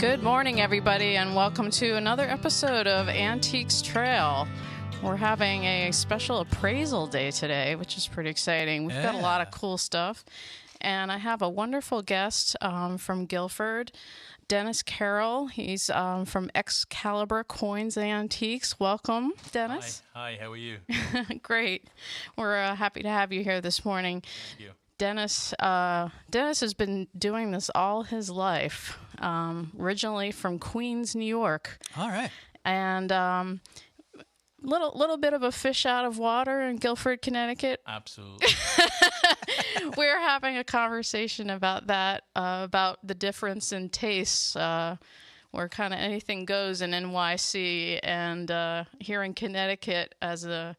Good morning, everybody, and welcome to another episode of Antiques Trail. We're having a special appraisal day today, which is pretty exciting. We've got a lot of cool stuff, and I have a wonderful guest from Guilford, Dennis Carroll. He's from Excalibur Coins and Antiques. Welcome, Dennis. Hi, how are you? Great. We're happy to have you here this morning. Thank you. Dennis has been doing this all his life, originally from Queens, New York. All right. And little bit of a fish out of water in Guilford, Connecticut. Absolutely. We're having a conversation about that, about the difference in tastes, where kind of anything goes in NYC, and here in Connecticut as a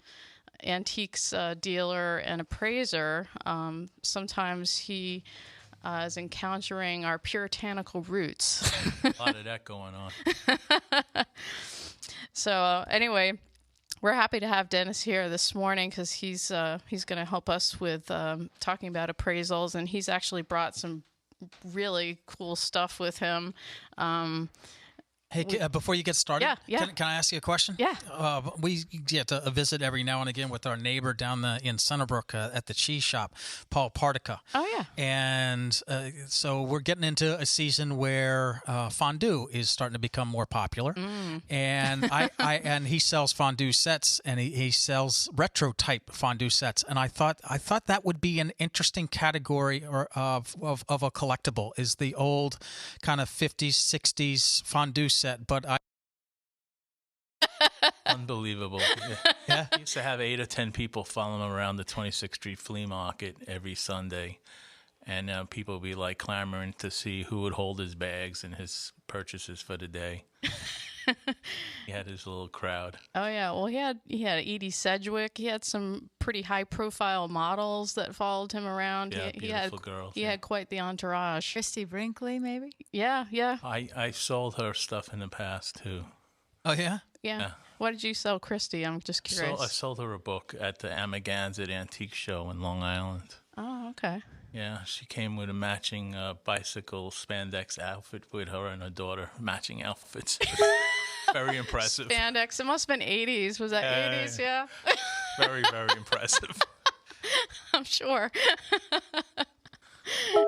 antiques dealer and appraiser, sometimes he is encountering our puritanical roots. A lot of that going on. So anyway, we're happy to have Dennis here this morning because he's going to help us with talking about appraisals, and he's actually brought some really cool stuff with him. Hey, before you get started, yeah. Can I ask you a question? Yeah. We get a visit every now and again with our neighbor down in Centerbrook at the cheese shop, Paul Partica. Oh, yeah. And so we're getting into a season where fondue is starting to become more popular. And and he sells fondue sets, and he sells retro type fondue sets. And I thought that would be an interesting category of a collectible, is the old kind of 50s, 60s fondue set. But Unbelievable. Yeah. He used to have 8 or 10 people following him around the 26th Street Flea Market every Sunday. And people would be like clamoring to see who would hold his bags and his purchases for the day. He had his little crowd. Oh yeah, well he had Edie Sedgwick. He had some pretty high profile models that followed him around. Yeah, he had girls. He had quite the entourage. Christy Brinkley, maybe? Yeah. I sold her stuff in the past too. oh yeah. Yeah. What did you sell, Christy? I'm just So curious. I sold her a book at the Amagansett Antique Show in Long Island. Oh, okay. Yeah, she came with a matching bicycle spandex outfit with her and her daughter, matching outfits. Very impressive. Spandex. It must have been 80s. Was that 80s? Yeah. Very, very impressive. I'm sure.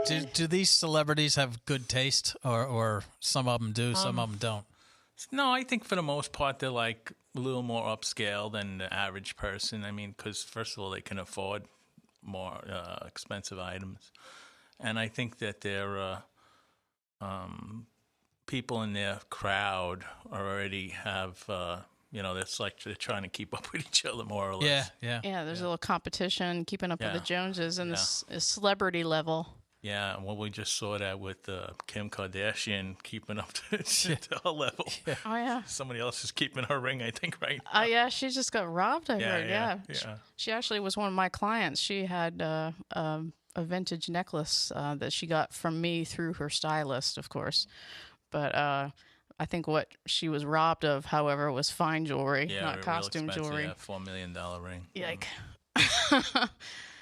Do these celebrities have good taste, or some of them do, some of them don't? No, I think for the most part they're like a little more upscale than the average person. I mean, because first of all, they can afford more expensive items, and I think that they're people in their crowd already have it's like they're trying to keep up with each other more or less. Yeah. Yeah, there's a little competition, keeping up with the Joneses and the celebrity level. Yeah, well, we just saw that with Kim Kardashian keeping up to her level. Yeah. Oh, yeah. Somebody else is keeping her ring, I think, right now. Oh, yeah, she just got robbed, I heard. Yeah. She actually was one of my clients. She had a vintage necklace that she got from me through her stylist, of course. But I think what she was robbed of, however, was fine jewelry, not costume jewelry. Yeah, $4 million ring. Yike.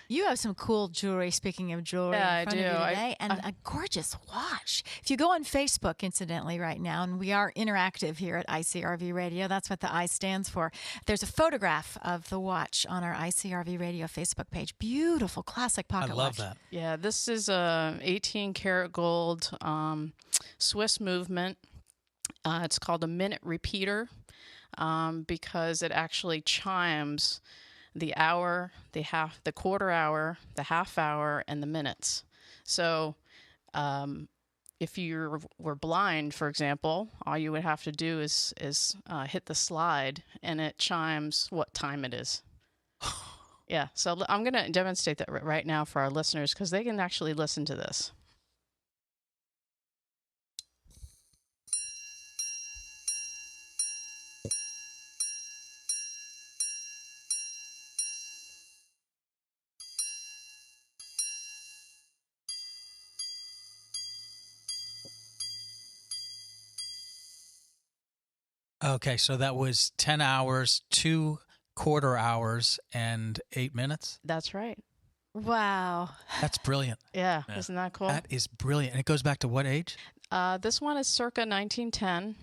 You have some cool jewelry, speaking of jewelry, Yeah, in front I of do. you today, and a gorgeous watch. If you go on Facebook, incidentally, right now, and we are interactive here at ICRV Radio, that's what the I stands for. There's a photograph of the watch on our ICRV Radio Facebook page. Beautiful, classic pocket watch. I love that. Yeah, this is a 18 karat gold Swiss movement. It's called a minute repeater because it actually chimes the hour, the quarter hour, the half hour, and the minutes. So if you were blind, for example, all you would have to do is hit the slide, and it chimes what time it is. Yeah, so I'm going to demonstrate that right now for our listeners because they can actually listen to this. Okay, so that was 10 hours, 2 quarter hours, and 8 minutes? That's right. Wow. That's brilliant. Yeah, isn't that cool? That is brilliant. And it goes back to what age? This one is circa 1910.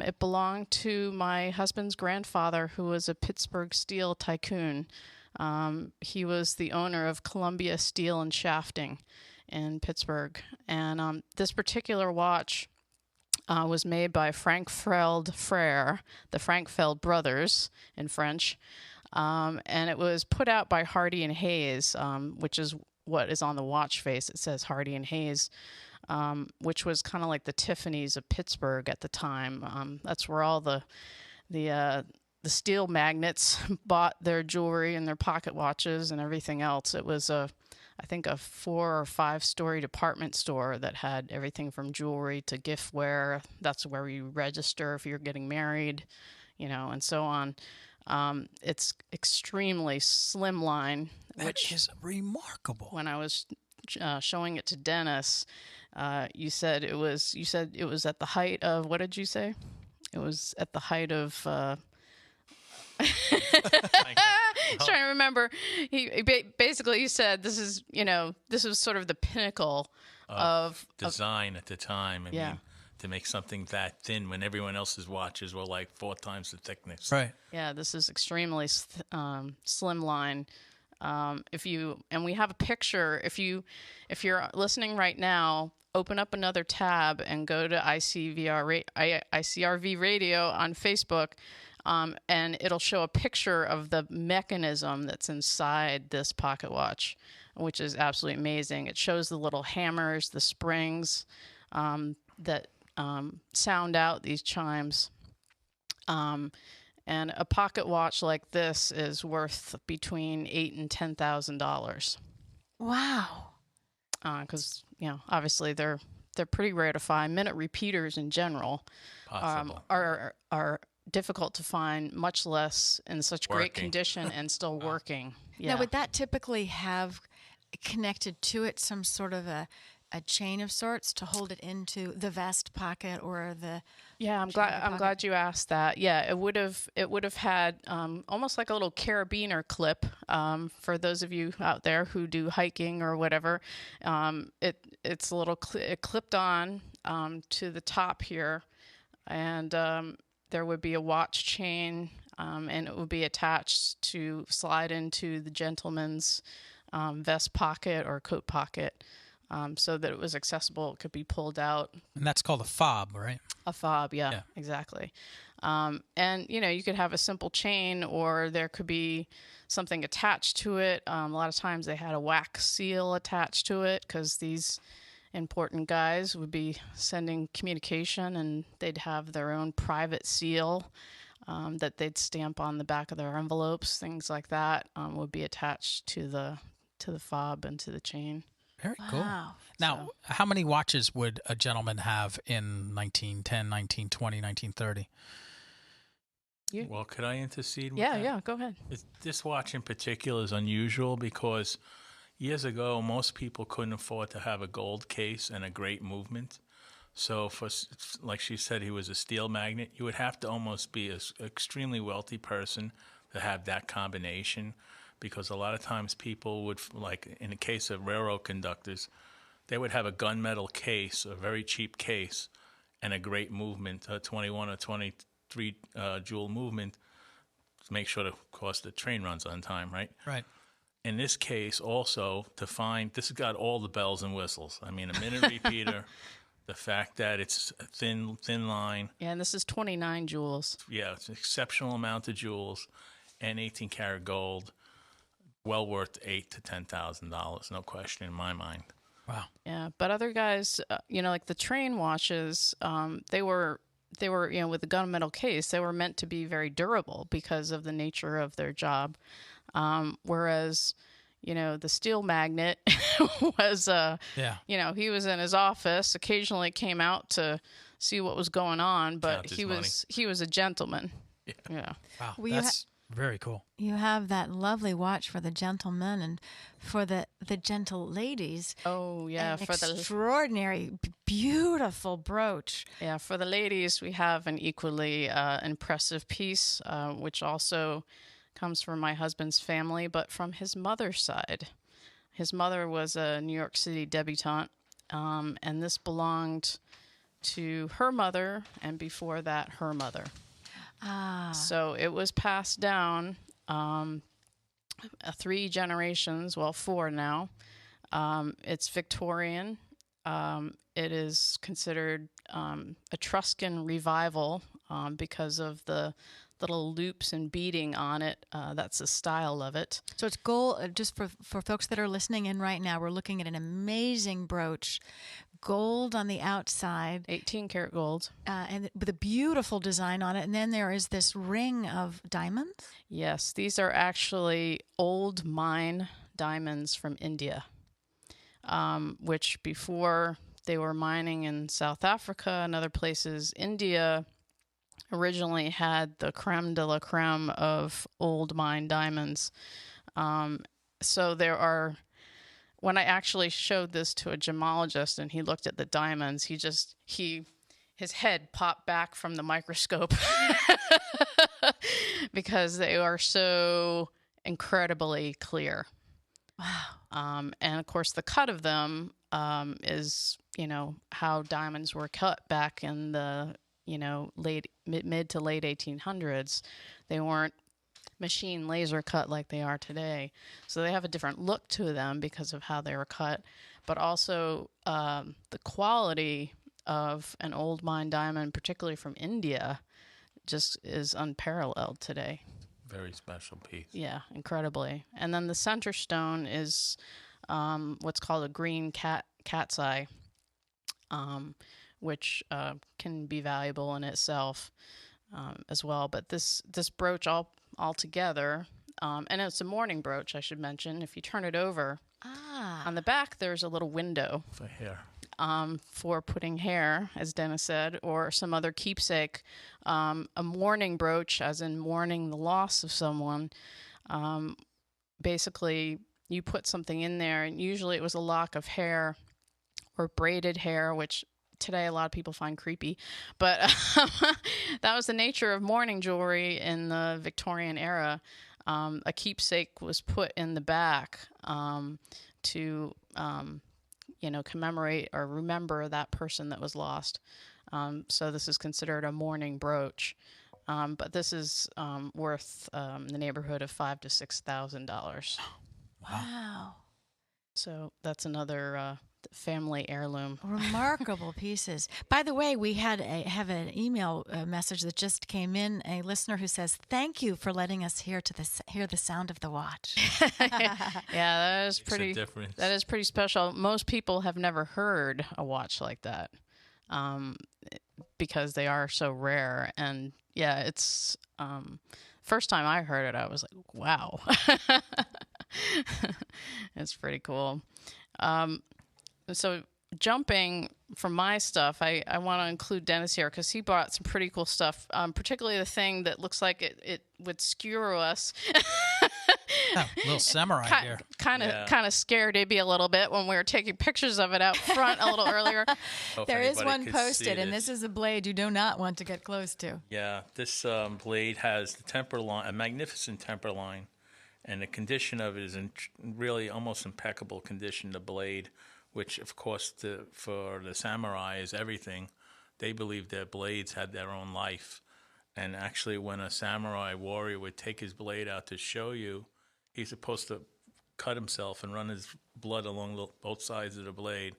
It belonged to my husband's grandfather, who was a Pittsburgh steel tycoon. He was the owner of Columbia Steel and Shafting in Pittsburgh. And this particular watch was made by Frankfeld Frère, the Frankfeld brothers in French. And it was put out by Hardy and Hayes, which is what is on the watch face. It says Hardy and Hayes, which was kind of like the Tiffany's of Pittsburgh at the time. That's where all the steel magnates bought their jewelry and their pocket watches and everything else. It was I think a 4 or 5 story department store that had everything from jewelry to giftware. That's where you register if you're getting married, and so on. It's extremely slimline. That is remarkable. When I was showing it to Dennis, you said it was at the height of, what did you say? It was at the height of. Trying to remember. He basically said this is sort of the pinnacle of design at the time. I mean, to make something that thin when everyone else's watches were like 4 times the thickness. Right. Yeah, this is extremely slimline. And we have a picture. If you're listening right now, open up another tab and go to ICRV Radio on Facebook. And it'll show a picture of the mechanism that's inside this pocket watch, which is absolutely amazing. It shows the little hammers, the springs that sound out these chimes. And a pocket watch like this is worth between $8,000 and $10,000. Wow. Because obviously they're pretty rare to find. Minute repeaters in general are difficult to find, much less in such great condition and still working. Yeah. Now, would that typically have connected to it some sort of a chain of sorts to hold it into the vest pocket or the? Yeah, I'm glad you asked that. Yeah, it would have had almost like a little carabiner clip for those of you out there who do hiking or whatever. It's a little it clipped on to the top here, and there would be a watch chain, and it would be attached to slide into the gentleman's vest pocket or coat pocket, so that it was accessible. It could be pulled out. And that's called a fob, right? A fob, yeah. Exactly. And, you could have a simple chain, or there could be something attached to it. A lot of times they had a wax seal attached to it because these important guys would be sending communication, and they'd have their own private seal that they'd stamp on the back of their envelopes. Things like that would be attached to the fob and to the chain. Very cool. Wow. Now, how many watches would a gentleman have in 1910, 1920, 1930? Well, could I intercede with that? Yeah, go ahead. This watch in particular is unusual because years ago, most people couldn't afford to have a gold case and a great movement. So, like she said, he was a steel magnate. You would have to almost be an extremely wealthy person to have that combination, because a lot of times people would, like in the case of railroad conductors, they would have a gunmetal case, a very cheap case, and a great movement, a 21 or 23 jewel movement, to make sure, of course, the train runs on time, right? Right. In this case, also, this has got all the bells and whistles. I mean, a minute repeater, the fact that it's a thin line. Yeah, and this is 29 jewels. Yeah, it's an exceptional amount of jewels, and 18-karat gold, well worth $8,000 to $10,000, no question in my mind. Wow. Yeah, but other guys, like the train watches, they were with the gunmetal case, they were meant to be very durable because of the nature of their job. Whereas, the steel magnet was, he was in his office, occasionally came out to see what was going on, but he was a gentleman. Yeah. Wow. That's very cool. You have that lovely watch for the gentlemen and for the gentle ladies. Oh, yeah. For the extraordinary, beautiful brooch. Yeah, for the ladies, we have an equally impressive piece, which also comes from my husband's family, but from his mother's side. His mother was a New York City debutante, and this belonged to her mother, and before that, her mother. So it was passed down 3 generations, well, 4 now. It's Victorian. It is considered Etruscan revival because of the little loops and beading on it. That's the style of it. So it's gold. Just for folks that are listening in right now, we're looking at an amazing brooch, gold on the outside, 18 karat gold. and with a beautiful design on it. And then there is this ring of diamonds. Yes, these are actually old mine diamonds from India, which before they were mining in South Africa and other places, India originally had the creme de la creme of old mine diamonds. So there are, when I actually showed this to a gemologist and he looked at the diamonds, his head popped back from the microscope because they are so incredibly clear. Wow. And of course, the cut of them is, how diamonds were cut back in the, mid to late 1800s. They weren't machine laser cut like they are today. So they have a different look to them because of how they were cut. But also the quality of an old mine diamond, particularly from India, just is unparalleled today. Very special piece. Yeah, incredibly. And then the center stone is what's called a green cat's eye, which can be valuable in itself as well. But this brooch all together, and it's a mourning brooch, I should mention. If you turn it over, on the back there's a little window For hair. for putting hair, as Dennis said, or some other keepsake. A mourning brooch, as in mourning the loss of someone. Basically, you put something in there, and usually it was a lock of hair or braided hair, which today a lot of people find creepy. But that was the nature of mourning jewelry in the Victorian era. A keepsake was put in the back to commemorate or remember that person that was lost. So this is considered a mourning brooch. But this is worth in the neighborhood of $5,000 to $6,000. Wow. So that's another family heirloom. Remarkable pieces. By the way, we have an email message that just came in. A listener who says, "Thank you for letting us hear the sound of the watch." Yeah, that is Makes a difference. That is pretty special. Most people have never heard a watch like that because they are so rare. And yeah, it's first time I heard it, I was like, wow. It's pretty cool. So jumping from my stuff, I want to include Dennis here because he brought some pretty cool stuff, particularly the thing that looks like it would skewer us. A little samurai here. Kind of scared Ibby a little bit when we were taking pictures of it out front a little earlier. There is one posted, and this is a blade you do not want to get close to. Yeah, this blade has the temper line, a magnificent temper line, and the condition of it is in really almost impeccable condition. The blade, which of course for the samurai is everything. They believed their blades had their own life. And actually when a samurai warrior would take his blade out to show you, he's supposed to cut himself and run his blood along both sides of the blade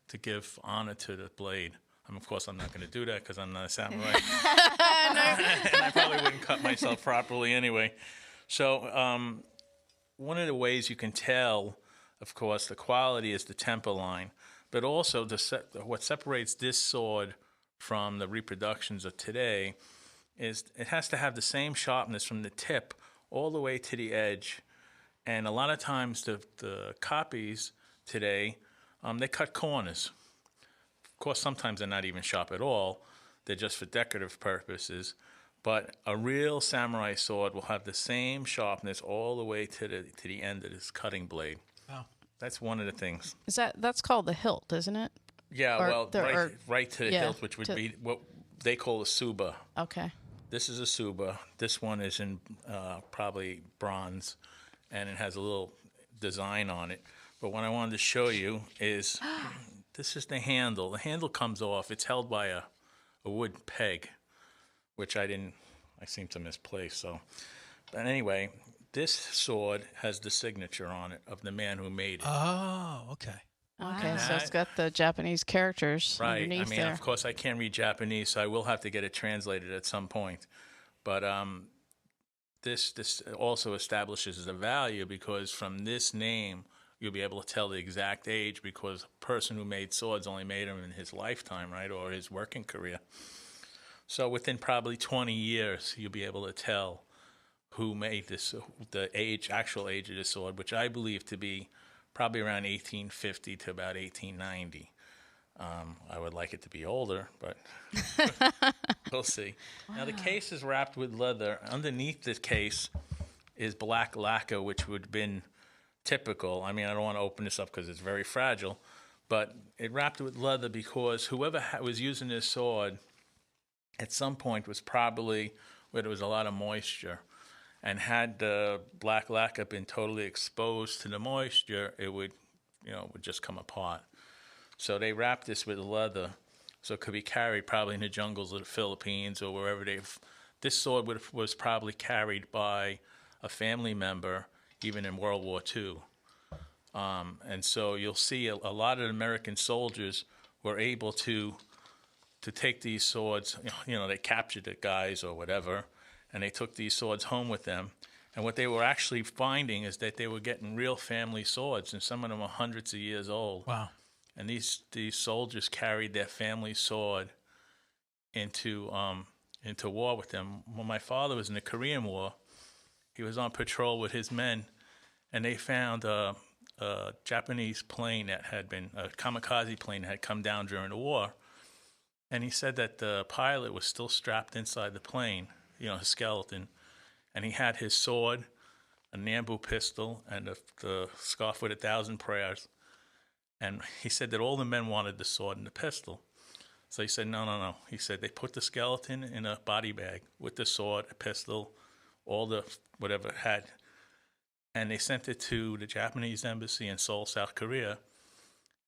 to give honor to the blade. Of course, I'm not going to do that because I'm not a samurai. And I probably wouldn't cut myself properly anyway. So one of the ways you can tell, of course, the quality is the temper line, but also what separates this sword from the reproductions of today is it has to have the same sharpness from the tip all the way to the edge. And a lot of times the copies today, they cut corners. Of course, sometimes they're not even sharp at all. They're just for decorative purposes. But a real samurai sword will have the same sharpness all the way to the end of this cutting blade. Wow. That's one of the things. That's called the hilt, isn't it? Yeah, right to the hilt, which would be what they call a suba. Okay. This is a suba. This one is in probably bronze, and it has a little design on it. But what I wanted to show you is this is the handle. The handle comes off. It's held by a wood peg, which I seem to misplace. So, but anyway, this sword has the signature on it of the man who made it. Oh, okay. Okay, so Wow. it's got the Japanese characters Right. I underneath mean, there. of course, I can't read Japanese, so I will have to get it translated at some point. But this also establishes the value, because from this name, you'll be able to tell the exact age, because the person who made swords only made them in his lifetime, right, or his working career. So within probably 20 years, you'll be able to tell who made this, the actual age of the sword, which I believe to be probably around 1850 to about 1890. I would like it to be older, but we'll see. Wow. Now, the case is wrapped with leather. Underneath the case is black lacquer, which would have been typical. I mean, I don't want to open this up because it's very fragile, but it wrapped with leather because whoever was using this sword at some point was probably where there was a lot of moisture. And had the black lacquer been totally exposed to the moisture, it would just come apart. So they wrapped this with leather, so it could be carried probably in the jungles of the Philippines or wherever this sword was probably carried by a family member, even in World War II. And so you'll see a lot of American soldiers were able to take these swords. They captured the guys or whatever, and they took these swords home with them. And what they were actually finding is that they were getting real family swords, and some of them are hundreds of years old. Wow. And these soldiers carried their family sword into war with them. When my father was in the Korean War, he was on patrol with his men, and they found a Japanese plane that had been a kamikaze plane that had come down during the war. And he said that the pilot was still strapped inside the plane, his skeleton, and he had his sword, a Nambu pistol, and the scarf with 1,000 prayers. And he said that all the men wanted the sword and the pistol. So he said, no. He said they put the skeleton in a body bag with the sword, a pistol, all the whatever it had, and they sent it to the Japanese embassy in Seoul, South Korea.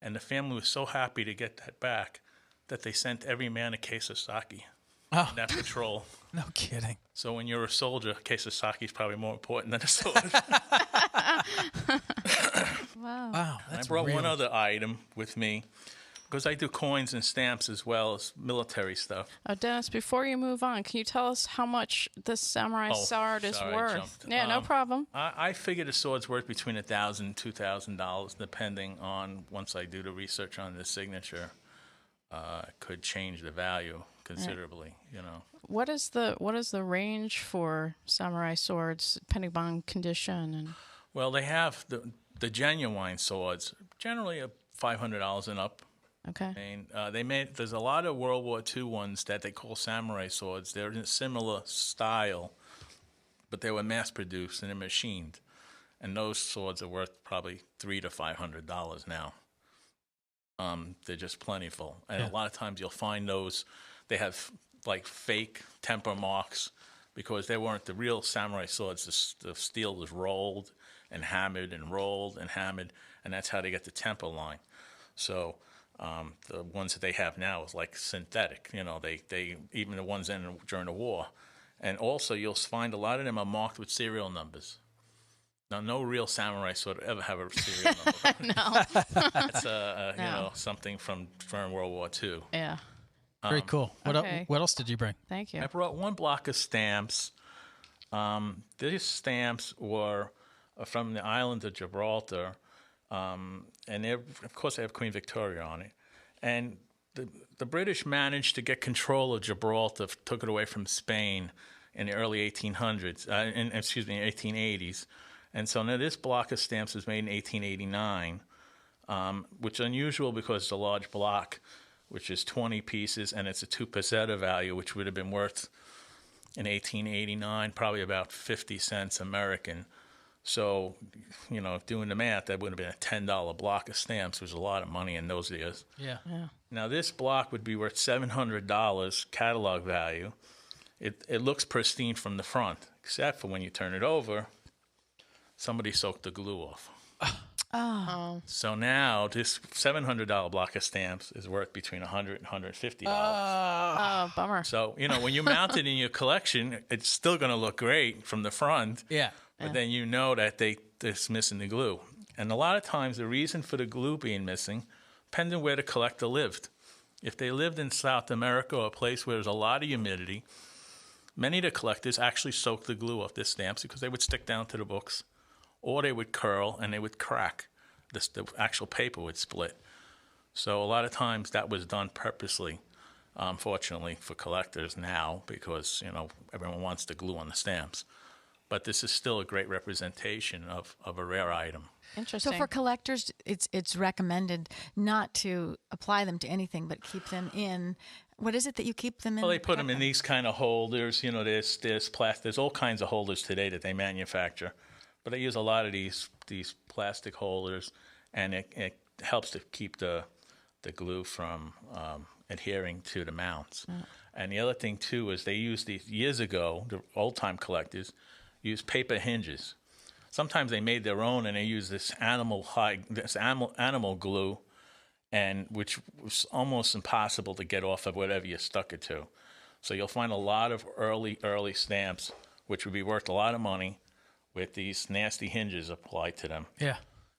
And the family was so happy to get that back that they sent every man a case of sake. Oh. In that patrol. No kidding. So when you're a soldier, a case of sake is probably more important than a sword. Wow. Wow. I brought one other item with me because I do coins and stamps as well as military stuff. Dennis, before you move on, can you tell us how much this samurai sword is sorry, I worth? jumped. Yeah, no problem. I figure the sword's worth between $1,000 and $2,000, depending on, once I do the research on the signature, it could change the value considerably, What is the range for samurai swords, depending upon condition? And Well, they have the genuine swords, generally $500 and up. okay. And there's a lot of World War II ones that they call samurai swords. They're in a similar style, but they were mass produced and they're machined. And those swords are worth probably $300 to $500 now. They're just plentiful. And a lot of times you'll find those, they have like fake temper marks because they weren't the real samurai swords. The steel was rolled and hammered and rolled and hammered, and that's how they get the temper line. So the ones that they have now is like synthetic. They even the ones during the war. And also you'll find a lot of them are marked with serial numbers. Now, no real samurai sword would ever have a serial number. No. That's something from during World War II. Yeah. Very cool. Okay. What else did you bring? Thank you. I brought one block of stamps. These stamps were from the island of Gibraltar, and of course they have Queen Victoria on it. And the British managed to get control of Gibraltar, took it away from Spain in the early 1880s. And so now this block of stamps was made in 1889, which is unusual because it's a large block, which is 20 pieces, and it's a 2 peseta value, which would have been worth in 1889 probably about 50 cents American. So, doing the math, that would have been a $10 block of stamps, which was a lot of money in those years. Yeah. Now, this block would be worth $700 catalog value. It looks pristine from the front, except for when you turn it over, somebody soaked the glue off. Oh, So now this $700 block of stamps is worth between $100 and $150. oh, bummer. So, when you mount it in your collection, it's still going to look great from the front. Yeah. But then you know that they're missing the glue. And a lot of times the reason for the glue being missing depends on where the collector lived. If they lived in South America or a place where there's a lot of humidity, many of the collectors actually soak the glue off their stamps because they would stick down to the books, or they would curl and they would crack. The actual paper would split. So a lot of times that was done purposely, fortunately for collectors now, because everyone wants the glue on the stamps. But this is still a great representation of a rare item. Interesting. So for collectors, it's recommended not to apply them to anything, but keep them in. What is it that you keep them in? Well, they put them in these kind of holders. There's all kinds of holders today that they manufacture, but they use a lot of these plastic holders, and it helps to keep the glue from adhering to the mounts. Mm. And the other thing too is they used these years ago. The old time collectors used paper hinges. Sometimes they made their own, and they used this animal glue, and which was almost impossible to get off of whatever you stuck it to. So you'll find a lot of early stamps, which would be worth a lot of money, with these nasty hinges applied to them. Yeah,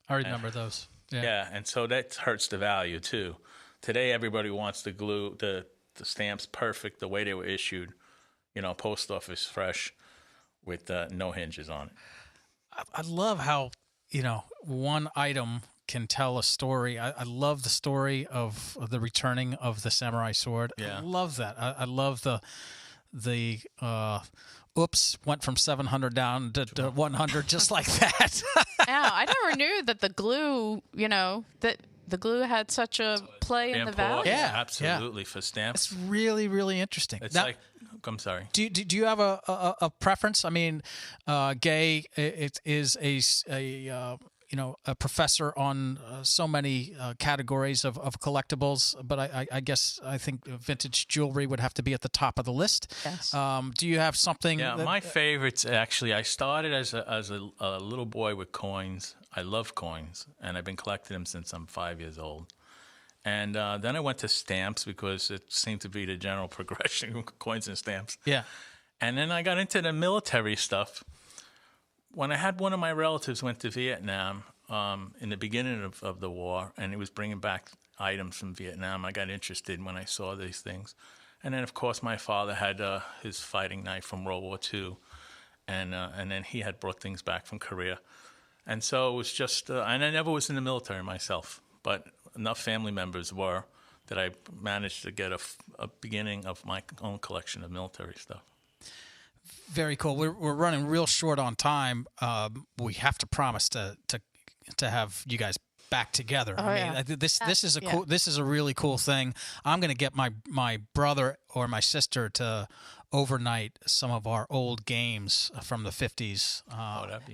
I remember those. Yeah, and so that hurts the value too. Today, everybody wants the glue, the stamps perfect, the way they were issued, post office fresh, with no hinges on it. I love how, one item can tell a story. I love the story of the returning of the samurai sword. Yeah. I love that. I love the oops, went from 700 down to 100 just like that. Yeah, I never knew that the glue, that the glue had such a play in the value. Yeah, absolutely, for stamps. It's really, really interesting. It's Now, like, I'm sorry. Do you have a preference? I mean, Gay is a professor on so many categories of collectibles, but I guess I think vintage jewelry would have to be at the top of the list. Yes. Do you have something? Yeah, my favorites actually. I started as a little boy with coins. I love coins, and I've been collecting them since I'm 5 years old. And then I went to stamps because it seemed to be the general progression, coins and stamps. Yeah. And then I got into the military stuff. When I had one of my relatives went to Vietnam in the beginning of the war, and he was bringing back items from Vietnam, I got interested when I saw these things. And then, of course, my father had his fighting knife from World War II, and then he had brought things back from Korea. And so it was just, and I never was in the military myself, but enough family members were that I managed to get a beginning of my own collection of military stuff. Very cool. We're running real short on time. We have to promise to have you guys back together. Oh, I mean, this is a cool. This is a really cool thing. I'm going to get my brother or my sister to overnight some of our old games from the 50s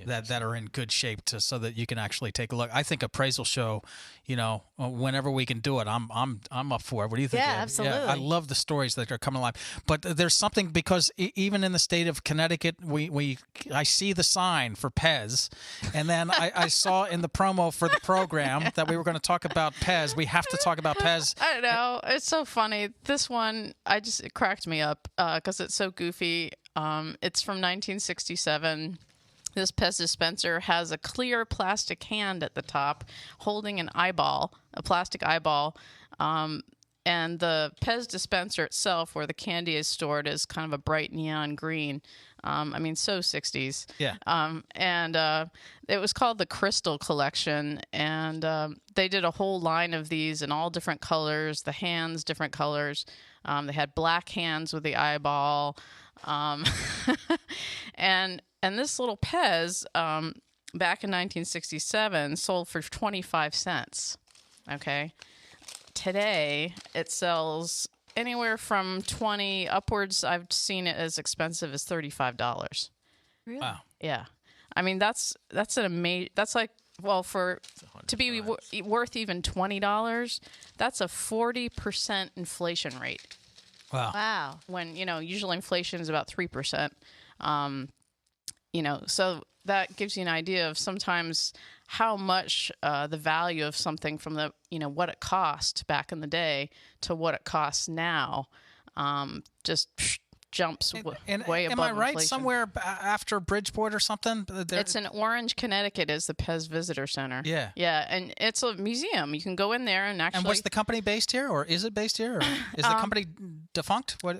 that are in good shape so that you can actually take a look. I think appraisal show, whenever we can do it, I'm up for it. What do you think? Yeah, Ed? absolutely. I love the stories that are coming alive. But there's something, because even in the state of Connecticut, I see the sign for Pez, and then I saw in the promo for the program that we were going to talk about Pez. We have to talk about Pez. I know. It's so funny. This one, it cracked me up because it's so goofy. It's from 1967. This Pez dispenser has a clear plastic hand at the top holding an eyeball, a plastic eyeball. And the Pez dispenser itself, where the candy is stored, is kind of a bright neon green. So 60s. Yeah. And it was called the Crystal Collection. And they did a whole line of these in all different colors, the hands, different colors. They had black hands with the eyeball. And this little Pez, back in 1967, sold for 25 cents. Okay. Today, it sells anywhere from 20 upwards. I've seen it as expensive as $35. Really? Wow. Yeah. I mean, that's an amazing, that's like, well, to be worth even $20, that's a 40% inflation rate. Wow. Wow. When, usually inflation is about 3%. So that gives you an idea of sometimes how much the value of something from the, what it cost back in the day to what it costs now, just jumps way am above I right? inflation. Somewhere after Bridgeport or something? It's in Orange, Connecticut, is the Pez Visitor Center. Yeah. Yeah, and it's a museum. You can go in there and actually. And was the company based here, or is it based here, or is the company defunct? What?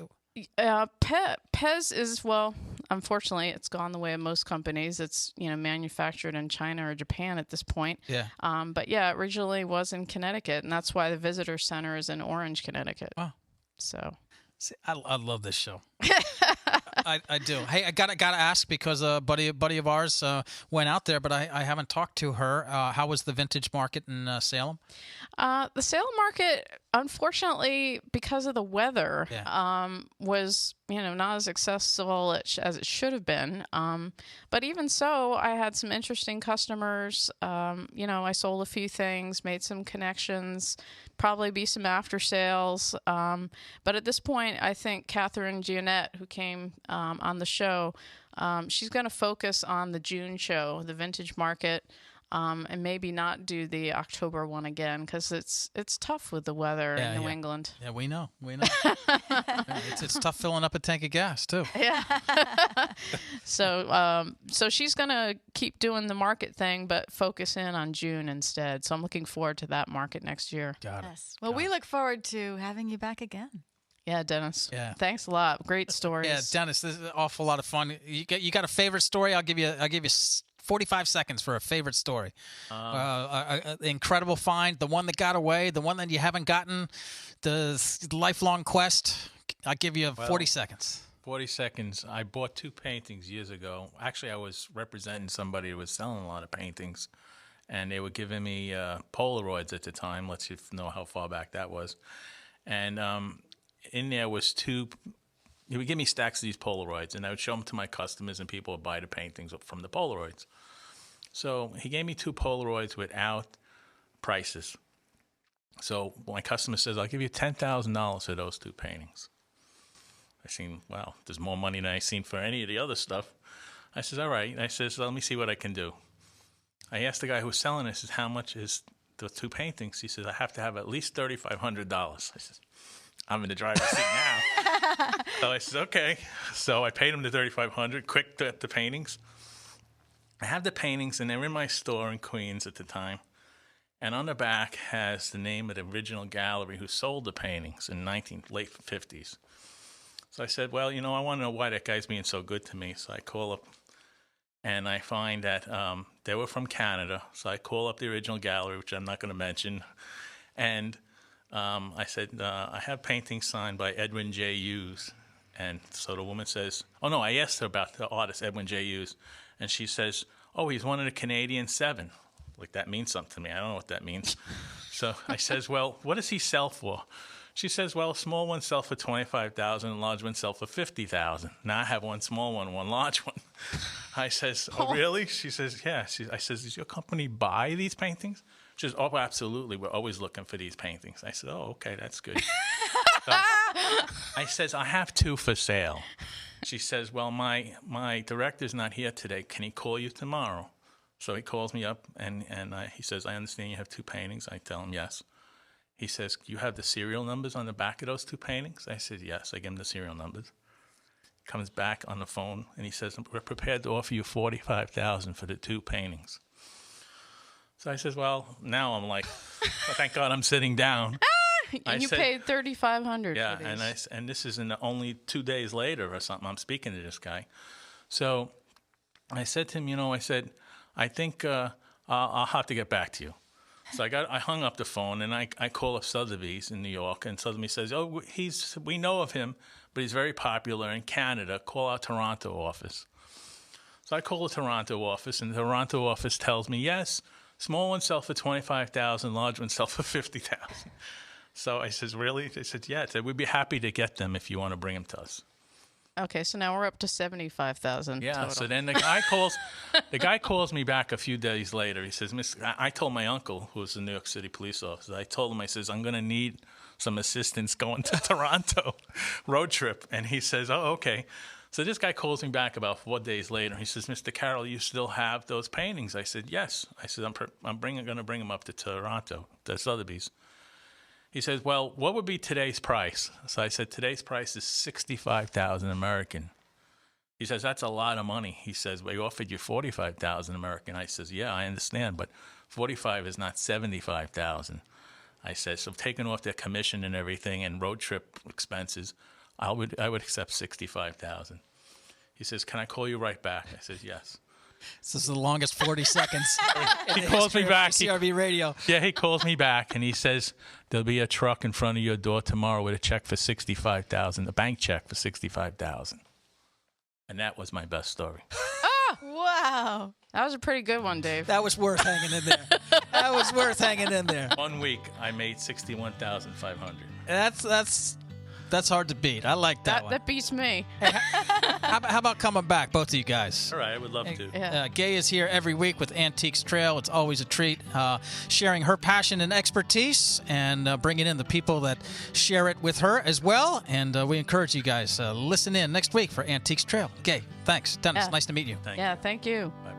Pez is, well, unfortunately, it's gone the way of most companies. It's, manufactured in China or Japan at this point. Yeah. But yeah, originally was in Connecticut, and that's why the Visitor Center is in Orange, Connecticut. Wow. So. See, I love this show. I do. Hey, I gotta ask, because a buddy of ours went out there, but I haven't talked to her. How was the vintage market in Salem? The Salem market, unfortunately, because of the weather, was not as successful as it should have been. But even so, I had some interesting customers. I sold a few things, made some connections. Probably be some after sales. But at this point, I think Catherine Giannette, who came on the show, she's going to focus on the June show, the vintage market, and maybe not do the October one again, because it's tough with the weather in New England. Yeah, we know. It's tough filling up a tank of gas too. Yeah. So she's gonna keep doing the market thing, but focus in on June instead. So I'm looking forward to that market next year. Got it. Yes. Well, we look forward to having you back again. Yeah, Dennis. Yeah. Thanks a lot. Great stories. Yeah, Dennis, this is an awful lot of fun. You got a favorite story? I'll give you 45 seconds for a favorite story. Incredible find, the one that got away, the one that you haven't gotten, the lifelong quest. I'll give you 40 seconds. 40 seconds. I bought 2 paintings years ago. Actually, I was representing somebody who was selling a lot of paintings, and they were giving me Polaroids at the time. Lets you know how far back that was. And in there was 2. He would give me stacks of these Polaroids, and I would show them to my customers, and people would buy the paintings from the Polaroids. So he gave me 2 Polaroids without prices. So my customer says, I'll give you $10,000 for those 2 paintings. I seen, wow, there's more money than I seen for any of the other stuff. I says, all right. I says, let me see what I can do. I asked the guy who was selling it, I says, how much is the 2 paintings? He says, I have to have at least $3,500. I says, I'm in the driver's seat now. So I says, okay. So I paid him the $3,500, quick the paintings. I have the paintings, and they're in my store in Queens at the time. And on the back has the name of the original gallery who sold the paintings in late 50s. So I said, well, I want to know why that guy's being so good to me. So I call up, and I find that they were from Canada. So I call up the original gallery, which I'm not going to mention. And I said, I have paintings signed by Edwin J. Hughes. And so the woman says, oh, no, I asked her about the artist, Edwin J. Hughes. And she says, oh, he's one of the Canadian 7. Like, that means something to me. I don't know what that means. So I says, well, what does he sell for? She says, well, small ones sell for $25,000 and large ones sell for $50,000. Now I have one small one, one large one. I says, oh, really? She says, yeah. I says, does your company buy these paintings? She says, oh, absolutely. We're always looking for these paintings. I said, oh, okay, that's good. So I says, I have 2 for sale. She says, well, my director's not here today. Can he call you tomorrow? So he calls me up, and he says, I understand you have 2 paintings. I tell him yes. He says, you have the serial numbers on the back of those 2 paintings? I said, yes. I give him the serial numbers. He comes back on the phone, and he says, we're prepared to offer you $45,000 for the 2 paintings. So I says, well, now I'm like, well, thank God I'm sitting down. And you paid $3,500 yeah, for these. and this is only 2 days later or something. I'm speaking to this guy. So I said to him, I think I'll have to get back to you. So I hung up the phone, and I call up Sotheby's in New York, and Sotheby's says, oh, we know of him, but he's very popular in Canada. Call our Toronto office. So I call the Toronto office, and the Toronto office tells me, yes, small ones sell for $25,000, large ones sell for $50,000. So I says, really? They said, yeah. I said, we'd be happy to get them if you want to bring them to us. Okay, so now we're up to $75,000 Yeah, total. so then the guy calls me back a few days later. He says, I told my uncle, who was a New York City police officer, I told him, I says, I'm going to need some assistance going to Toronto road trip. And he says, oh, okay. So this guy calls me back about 4 days later. He says, Mr. Carroll, you still have those paintings? I said, yes. I said, I'm going to bring them up to Toronto, to Sotheby's. He says, well, what would be today's price? So I said, today's price is $65,000 American. He says, that's a lot of money. He says, we offered you $45,000 American. I says, yeah, I understand, but 45 is not 75,000. I said, so taking off their commission and everything and road trip expenses, I would accept 65,000. He says, can I call you right back? I said, yes. This is the longest 40 seconds. He calls me back. CRV Radio. Yeah, he calls me back and he says, there'll be a truck in front of your door tomorrow with a check for 65,000, a bank check for 65,000. And that was my best story. Wow. That was a pretty good one, Dave. That was worth hanging in there. That was worth hanging in there. 1 week, I made 61,500. That's hard to beat. I like that one. That beats me. How about coming back, both of you guys? All right, I would love to. Yeah. Gay is here every week with Antiques Trail. It's always a treat, sharing her passion and expertise and bringing in the people that share it with her as well. And we encourage you guys, listen in next week for Antiques Trail. Gay, thanks. Dennis, Yeah. nice to meet you. Thank Yeah, thank you. you. Bye.